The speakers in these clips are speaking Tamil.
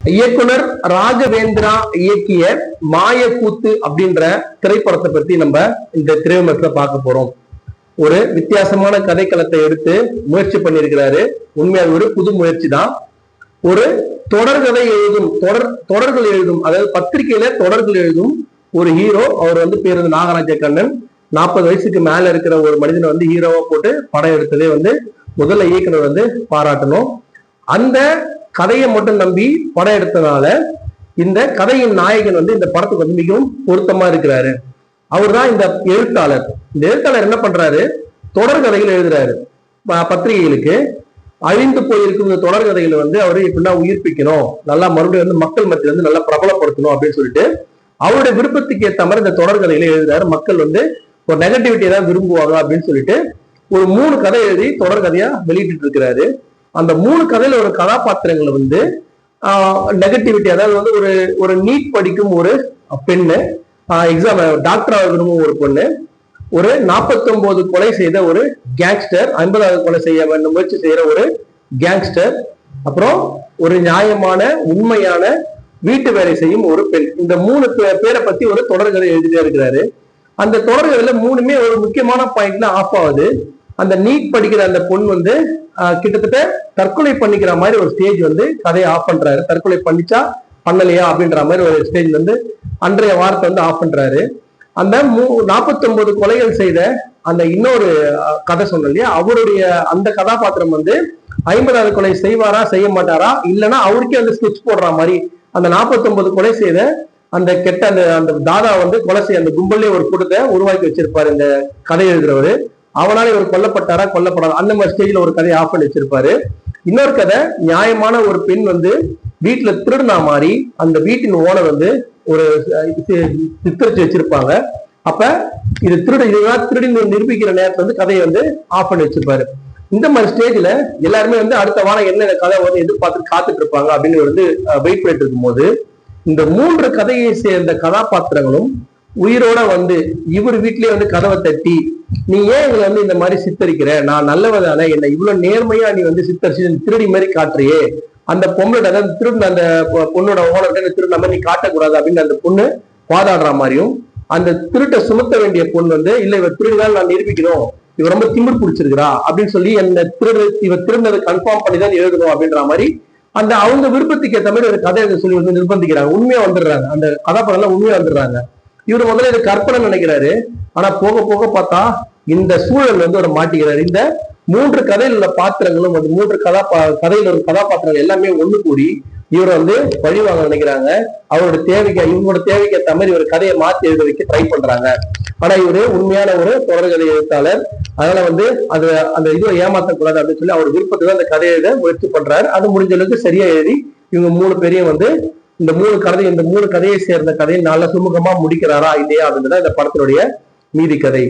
இயக்குனர் ராகவேந்திரா இயக்கிய மாயக்கூத்து அப்படின்ற திரைப்படத்தை பத்தி நம்ம இந்த திரைவிமர்சனத்துல பார்க்க போறோம். ஒரு வித்தியாசமான கதைக்களத்தை எடுத்து முயற்சி பண்ணியிருக்கிறாரு. உண்மையாக ஒரு புது முயற்சி தான். ஒரு தொடர்கதை எழுதும் தொடர்கள் எழுதும், அதாவது பத்திரிகையில தொடர்கள் எழுதும் ஒரு ஹீரோ. அவர் வந்து பேர் வந்து நாகராஜ கண்ணன். 40 வயசுக்கு மேல இருக்கிற ஒரு மனிதனை வந்து ஹீரோவா போட்டு படம் எடுத்ததே வந்து முதல்ல இயக்குனர் வந்து பாராட்டணும். அந்த கதையை மட்டும் நம்பி படம் எடுத்தனால இந்த கதையின் நாயகன் வந்து இந்த படத்துக்கு வந்து மிகவும் பொருத்தமா இருக்கிறாரு. அவர் தான் இந்த எழுத்தாளர். இந்த எழுத்தாளர் என்ன பண்றாரு, தொடர்கதைகள் எழுதுறாரு. பத்திரிகைகளுக்கு அழிந்து போயிருக்கும் இந்த தொடர்கதைகளை வந்து அவரு எப்படின்னா உயிர்ப்பிக்கணும், நல்லா மறுபடியும் வந்து மக்கள் மத்தியில வந்து நல்லா பிரபலப்படுத்தணும் அப்படின்னு சொல்லிட்டு அவருடைய விருப்பத்துக்கு ஏற்ற மாதிரி இந்த தொடர்கதைகளை எழுதுறாரு. மக்கள் வந்து ஒரு நெகட்டிவிட்டியை தான் விரும்புவாங்க அப்படின்னு சொல்லிட்டு ஒரு 3 கதை எழுதி தொடர்கதையா வெளியிட்டு இருக்கிறாரு. அந்த 3 கதையில ஒரு கதாபாத்திரங்களை வந்து நெகட்டிவிட்டி, அதாவது வந்து ஒரு நீட் படிக்கும் ஒரு பெண்ணு, எக்ஸாம் டாக்டராக விரும்பும் ஒரு பொண்ணு, ஒரு 49 கொலை செய்த ஒரு கேங்ஸ்டர், 50வது கொலை செய்ய வேண்டும் முயற்சி செய்யற ஒரு கேங்ஸ்டர், அப்புறம் ஒரு நியாயமான உண்மையான வீட்டு வேலை செய்யும் ஒரு பெண். இந்த 3 பேரை பத்தி ஒரு தொடர்கதை எழுதிட்டே இருக்கிறாரு. அந்த தொடர்கதையில 3மே ஒரு முக்கியமான பாயிண்ட்ல ஆஃப் ஆகுது. அந்த நீட் படிக்கிற அந்த பொண்ணு வந்து கிட்டத்தட்ட தற்கொலை பண்ணிக்கிற மாதிரி ஒரு ஸ்டேஜ் வந்து கதையை ஆஃப் பண்றாரு. தற்கொலை பண்ணிச்சா பண்ணலையா அப்படின்ற மாதிரி ஒரு ஸ்டேஜ் வந்து அன்றைய வார்த்தை வந்து ஆஃப் பண்றாரு. அந்த 49 கொலைகள் செய்த அந்த இன்னொரு கதை சொன்ன இல்லையா, அவருடைய அந்த கதாபாத்திரம் வந்து 50வது கொலை செய்வாரா செய்ய மாட்டாரா, இல்லைன்னா அவருக்கே அந்த ஸ்கெட்ச் போடுற மாதிரி அந்த 49 கொலை செய்த அந்த கெட்ட அந்த தாதா வந்து கொலை செய்ய அந்த கும்பல்லே ஒரு கூட்டத்தை உருவாக்கி வச்சிருப்பாரு இந்த கதை எழுதுறவரு. அவனால இவர் கொல்லப்பட்டாரா கொல்லப்படாரா அந்த மாதிரி ஸ்டேஜ்ல ஒரு கதையை ஆஃப் பண்ணி வச்சிருப்பாரு. இன்னொரு கதை, நியாயமான ஒரு பெண் வந்து வீட்டுல திருடுனா மாதிரி அந்த வீட்டின் ஓனர் வந்து ஒரு சித்தரிச்சு வச்சிருப்பாங்க. அப்ப இது இதுதான் திருடி நிரூபிக்கிற நேரத்துல வந்து கதையை வந்து ஆஃப் பண்ணி வச்சிருப்பாரு. இந்த மாதிரி ஸ்டேஜ்ல எல்லாருமே வந்து அடுத்த வாரம் என்ன கதை வந்து எதிர்பார்த்து காத்துட்டு இருப்பாங்க அப்படின்னு வந்து வெயிட் பண்ணிட்டு இருக்கும் போது இந்த 3 கதையை சேர்ந்த கதாபாத்திரங்களும் உயிரோட வந்து இவர் வீட்லயே வந்து கதவை தட்டி, நீ ஏன் எங்களை வந்து இந்த மாதிரி சித்தரிக்கிற, நான் நல்லவதானே, என்ன இவ்வளவு நேர்மையா நீ வந்து சித்தரிச்சு திருடி மாதிரி காட்டுறியே, அந்த பொண்ணோட அதாவது திருடின அந்த பொண்ணோட ஓனர்கிட்ட திருடின மாதிரி நீ காட்டக்கூடாது அப்படின்னு அந்த பொண்ணு வாதாடுற மாதிரியும், அந்த திருட்டை சுமத்த வேண்டிய பொண்ணு வந்து இல்ல இவர் திருடினால் நான் நிரூபிக்கணும், இவர் ரொம்ப திமிர் பிடிச்சிருக்கிறா அப்படின்னு சொல்லி என்ன இவர் திருடினதை கன்ஃபார்ம் பண்ணி தான் எழுதணும் அப்படின்ற மாதிரி அந்த அவங்க விருப்பத்துக்கு ஏற்ற மாதிரி ஒரு கதையை சொல்லி வந்து நிர்பந்திக்கிறாங்க. உண்மையா வந்துடுறாங்க, அந்த கதாபாத்திரம் உண்மையா வந்துடுறாங்க. இவர் முதல்ல இது கற்பனை நினைக்கிறாரு. ஆனா போக போக பார்த்தா இந்த சூழல் வந்து ஒரு மாட்டிக்கிறாரு. இந்த 3 கதையில் உள்ள பாத்திரங்களும் வந்து 3 கதையில ஒரு கதாபாத்திரங்கள் எல்லாமே ஒண்ணு கூடி இவரை வந்து பழிவாங்க நினைக்கிறாங்க. அவரோட இவங்களோட தேவைக்கு ஏற்ற மாதிரி ஒரு கதையை மாற்றி எழுத வைக்க ட்ரை பண்றாங்க. ஆனா இவரு உண்மையான ஒரு தொடர்கதை எழுத்தாளர். அதனால வந்து அந்த இதுவை ஏமாற்றக்கூடாது அப்படின்னு சொல்லி அவர் விருப்பத்துக்கு அந்த கதையை எழுத முயற்சி பண்றாரு. அது முடிஞ்ச அளவுக்கு சரியா எழுதி இவங்க 3 பேரையும் வந்து இந்த 3 கதையை சேர்ந்த கதையை நல்ல சுமூகமா முடிக்கிறாரா இல்லையா அப்படின்றத இந்த படத்தினுடைய மீதி கதை.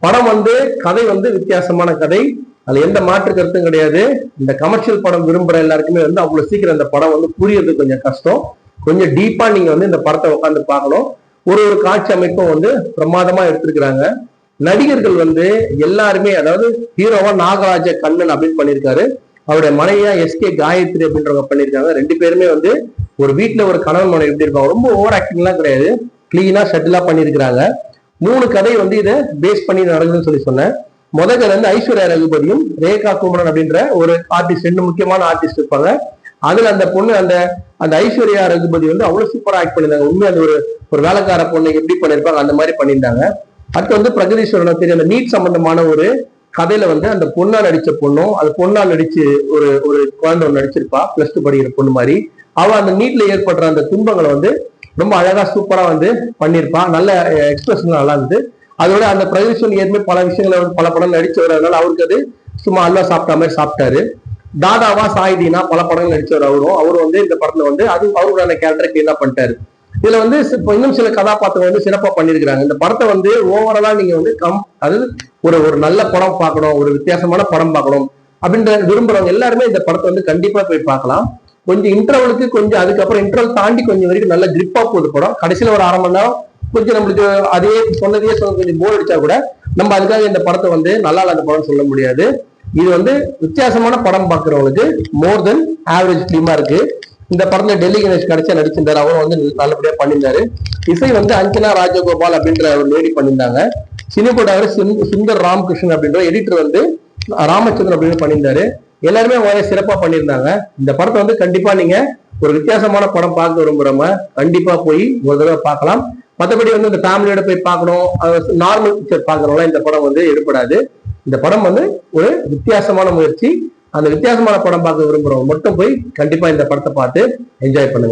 படம் வந்து கதை வந்து வித்தியாசமான கதை, அதுல எந்த மாற்று கருத்தும் கிடையாது. இந்த கமர்ஷியல் படம் விரும்புற எல்லாருக்குமே வந்து அவ்வளவு சீக்கிரம் இந்த படம் வந்து புரியறது கொஞ்சம் கஷ்டம். கொஞ்சம் டீப்பா நீங்க வந்து இந்த படத்தை உட்காந்து பார்க்கணும். ஒரு காட்சி அமைப்பும் வந்து பிரமாதமா எடுத்திருக்கிறாங்க. நடிகர்கள் வந்து எல்லாருமே, அதாவது ஹீரோவா நாகராஜ கண்ணன் அப்படின்னு பண்ணியிருக்காரு, அவருடைய மனைவியா எஸ்கே காயத்ரி அப்படின்றவங்க பண்ணியிருக்காங்க. 2 பேருமே வந்து ஒரு வீட்டுல ஒரு கணவன் மனைவி எப்படி இருப்பாங்க, ரொம்ப ஓவர் ஆக்டிங் எல்லாம் கிடையாது, கிளீனா ஷட்டிலா பண்ணியிருக்கிறாங்க. 3 கதை வந்து இதை பேஸ் பண்ணி நடக்குதுன்னு சொல்லி சொன்னேன். முதல் கதை வந்து ஐஸ்வர்யா ரகுபதியும் ரேகா குமரன் அப்படின்ற ஒரு ஆர்டிஸ்ட், 2 முக்கியமான ஆர்டிஸ்ட் இருப்பாங்க. அதுல அந்த பொண்ணு அந்த ஐஸ்வர்யா ரகுபதி வந்து அவ்வளவு சூப்பரா ஆக்ட் பண்ணியிருந்தாங்க. உண்மையா அந்த ஒரு வேலைக்கார பொண்ணை எப்படி பண்ணியிருப்பாங்க அந்த மாதிரி பண்ணியிருந்தாங்க. அடுத்து வந்து பிரகதீஸ்வரன் தெரியும், அந்த நீட் சம்பந்தமான ஒரு கதையில வந்து அந்த பொண்ணா நடிச்ச பொண்ணும் அது பொண்ணா நடிச்சு ஒரு குழந்தை ஒன்று நடிச்சிருப்பா, +2 படிக்கிற பொண்ணு மாதிரி. அவ அந்த நீட்ல ஏற்படுற அந்த துன்பங்களை வந்து ரொம்ப அழகா சூப்பரா வந்து பண்ணியிருப்பா. நல்ல எக்ஸ்பிரஷன் நல்லா இருந்தது. அதோட அந்த பிரகதீஸ்வரன் ஏற்கனவே பல விஷயங்களை பல படம் நடிச்சவர், அதனால அவருக்கு அது சும்மா அல்லா சாப்பிட்ட மாதிரி சாப்பிட்டாரு. தாதாவா சாய்தீனா பல படங்கள் நடிச்சவர் அவரும் வந்து இந்த படத்துல வந்து அது அவருடைய கேரக்டரை கிளீனா பண்ணிட்டாரு. இதுல வந்து இன்னும் சில கதாபாத்திரம் வந்து சிறப்பா பண்ணிருக்கிறாங்க. இந்த படத்தை வந்து ஓவராலா நீங்க வந்து அதாவது ஒரு நல்ல படம் பார்க்கணும், ஒரு வித்தியாசமான படம் பார்க்கணும் அப்படின்ற விரும்புறவங்க எல்லாருமே இந்த படத்தை வந்து கண்டிப்பா போய் பார்க்கலாம். கொஞ்சம் இன்டர்வலுக்கு கொஞ்சம் அதுக்கப்புறம் இன்டர்வல் தாண்டி கொஞ்சம் வரைக்கும் நல்ல கிரிப்பா போகுது படம். கடைசியில ஒரு 1/2 மணி நேரம் கொஞ்சம் நம்மளுக்கு அதே சொன்னதையே கொஞ்சம் போர் அடிச்சா கூட நம்ம அதுக்காக இந்த படத்தை வந்து நல்லா இல்லாத படம் சொல்ல முடியாது. இது வந்து வித்தியாசமான படம் பார்க்குறவங்களுக்கு மோர் தென் ஆவரேஜ் ஃபிலிமா இருக்கு. இந்த படத்துல டெல்லி கணேஷ் கடைசியா நடிச்சிருந்தாரு, அவரும் வந்து நல்லபடியா பண்ணியிருந்தாரு. இசை வந்து அஞ்சனா ராஜகோபால் அப்படின்ற ஒரு லேடி பண்ணியிருந்தாங்க. சினிகோடாவர் சுந்தர் ராமகிருஷ்ணன் அப்படின்ற எடிட்டர் வந்து ராமச்சந்திரன் அப்படின்னு பண்ணியிருந்தாரு. எல்லாருமே அவங்க சிறப்பா பண்ணியிருந்தாங்க. இந்த படத்தை வந்து கண்டிப்பா நீங்க ஒரு வித்தியாசமான படம் பார்க்க விரும்புறவங்க கண்டிப்பா போய் ஒரு தடவை பார்க்கலாம். மற்றபடி வந்து இந்த ஃபேமிலியோட போய் பார்க்கணும், நார்மல் பிக்சர் பார்க்கறவங்களாம் இந்த படம் வந்து எடுப்படாது. இந்த படம் வந்து ஒரு வித்தியாசமான முயற்சி. அந்த வித்தியாசமான படம் பார்க்க விரும்புறவங்க மட்டும் போய் கண்டிப்பா இந்த படத்தை பார்த்து என்ஜாய் பண்ணுங்க.